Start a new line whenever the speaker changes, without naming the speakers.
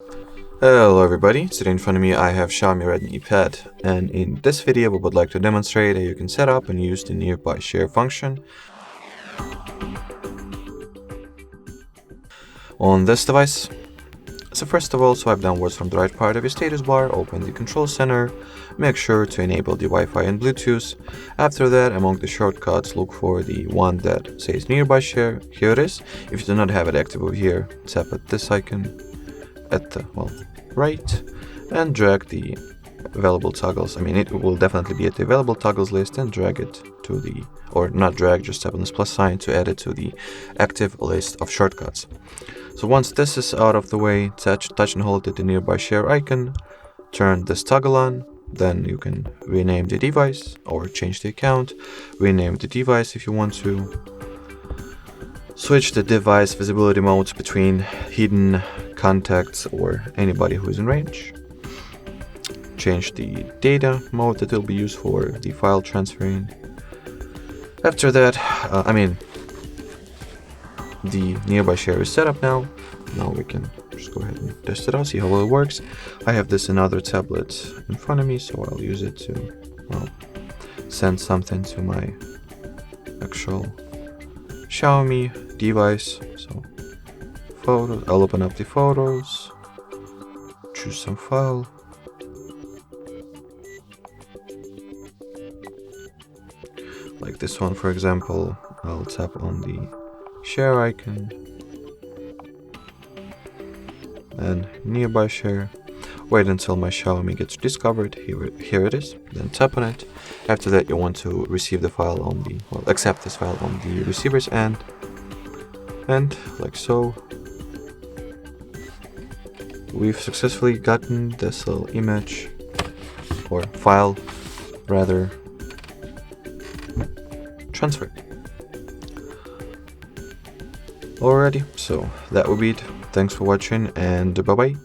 Hello everybody, today in front of me I have Xiaomi Redmi Pad, and in this video we would like to demonstrate how you can set up and use the nearby share function on this device. So first of all, swipe downwards from the right part of your status bar, open the control center, make sure to enable the Wi-Fi and Bluetooth. After that, among the shortcuts, look for the one that says nearby share. Here it is. If you do not have it active over here, tap at this icon at the right and drag the available toggles. It will definitely be at the available toggles list, and drag it to the, or not drag, just tap on this plus sign to add it to the active list of shortcuts. So once this is out of the way, touch and hold the nearby share icon, turn this toggle on, then you can rename the device or change the account, rename the device if you want to, switch the device visibility modes between hidden contacts or anybody who is in range, change the data mode that will be used for the file transferring. After that, the nearby share is set up now. Now we can just go ahead and test it out, see how well it works. I have this another tablet in front of me, so I'll use it to send something to my actual Xiaomi device. So photos, I'll open up the photos, choose some file, like this one for example. I'll tap on the share icon and nearby share, wait until my Xiaomi gets discovered. Here it is, then tap on it. After that you want to receive the file on the, accept this file on the receiver's end, and like so, we've successfully gotten this little image, or file rather, transferred. Alrighty, so that would be it. Thanks for watching, and bye bye.